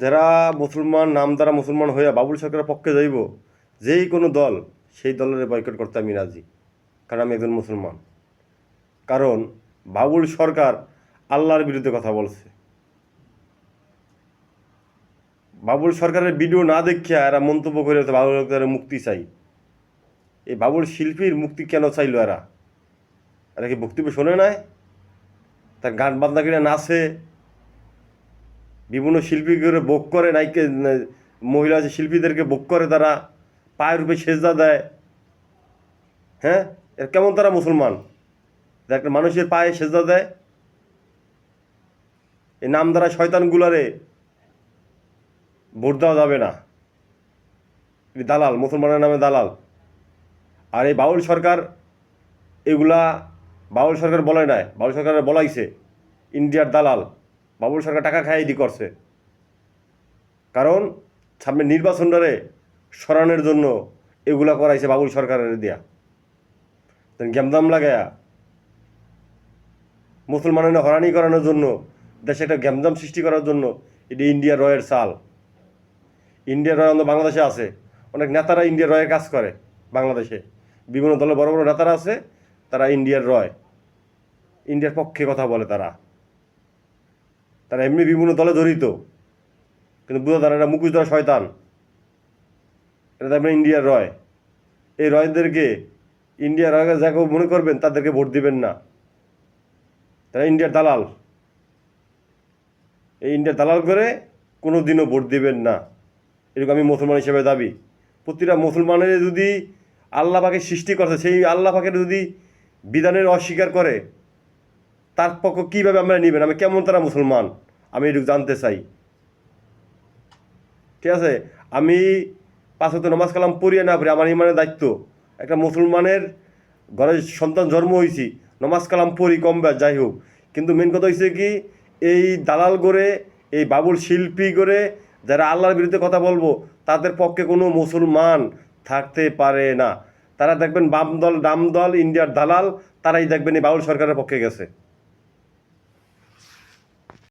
যারা মুসলমান নামধারা মুসলমান হইয়া বাবুল সরকারের পক্ষে যাইব, যেই কোনো দল সেই দলের বয়কট করতে আমি রাজি, কারণ আমি একজন মুসলমান। কারণ বাবুল সরকার আল্লাহর বিরুদ্ধে কথা বলছে। বাবুল সরকারের ভিডিও না দেখিয়া এরা মন্তব্য করে বাবুল সরকারের মুক্তি চাই। এই বাবুল শিল্পীর মুক্তি কেন চাইলো এরা? এরা কি বক্তব্য শোনে নাই? তার গান বাজনা কিনে নাচে, বিভিন্ন শিল্পী করে ভোগ করে, নাইকে মহিলা শিল্পীদেরকে ভোগ করে, তারা পায়ের রূপে সেজদা দেয়। হ্যাঁ, এর কেমন তারা মুসলমান যে একটা মানুষের পায়ে সেজদা দেয়? এই নাম দ্বারা শয়তানগুলারে ভোট দেওয়া যাবে না। এই দালাল, মুসলমানের নামে দালাল। আর এই বাউল সরকার এগুলা বাউল সরকার বলে নাই, বাউল সরকার বলাইছে ইন্ডিয়ার দালাল। বাবুল সরকার টাকা খাই এডি করছে, কারণ সামনে নির্বাচনটারে সরানোর জন্য এগুলা করাইছে বাবুল সরকারের দিয়া। গ্যামদাম লাগায়া মুসলমানের হরানি করানোর জন্য, দেশে একটা গ্যামদাম সৃষ্টি করার জন্য এটি ইন্ডিয়ার রয়ের চাল। ইন্ডিয়ার রয় আমাদের বাংলাদেশে আছে, অনেক নেতারা ইন্ডিয়ার রয়ের কাজ করে। বাংলাদেশে বিভিন্ন দলের বড় বড় নেতারা আছে, তারা ইন্ডিয়ার রয়, ইন্ডিয়ার পক্ষে কথা বলে। তারা এমনি বিভিন্ন দলে জড়িত, কিন্তু বুঝা তারা এটা মুখোশ ধরা শয়তান। এটা তারপরে ইন্ডিয়ার রয়। এই রয়দেরকে ইন্ডিয়ার রয় যাকে মনে করবেন তাদেরকে ভোট দিবেন না, তারা ইন্ডিয়ার দালাল। এই ইন্ডিয়ার দালাল করে কোনো দিনও ভোট দিবেন না, এরকম আমি মুসলমান হিসেবে দাবি। প্রতিটা মুসলমানের যদি আল্লাহ পাকে সৃষ্টি করছে, সেই আল্লাহ পাকের যদি বিধানের অস্বীকার করে, তার পক্ষ কীভাবে আমরা নিবেন? আমি কেমন তারা মুসলমান, আমি এটুকু জানতে চাই। ঠিক আছে, আমি 5 ওয়াক্ত নামাজ কালাম পড়িয়া না পড়ি আমার ইমানের দায়িত্ব। একটা মুসলমানের ঘরে সন্তান জন্ম হয়েছি, নামাজ কালাম পড়ি কম বেশ, যাই হোক। কিন্তু মেন কথা হয়েছে কি, এই দালাল করে, এই বাবুল শিল্পী করে যারা আল্লাহর বিরুদ্ধে কথা বলবো, তাদের পক্ষে কোনো মুসলমান থাকতে পারে না। তারা দেখবেন বাম দল, ডাম দল, ইন্ডিয়ার দালাল, তারাই দেখবেন এই বাবুল সরকারের পক্ষে গেছে।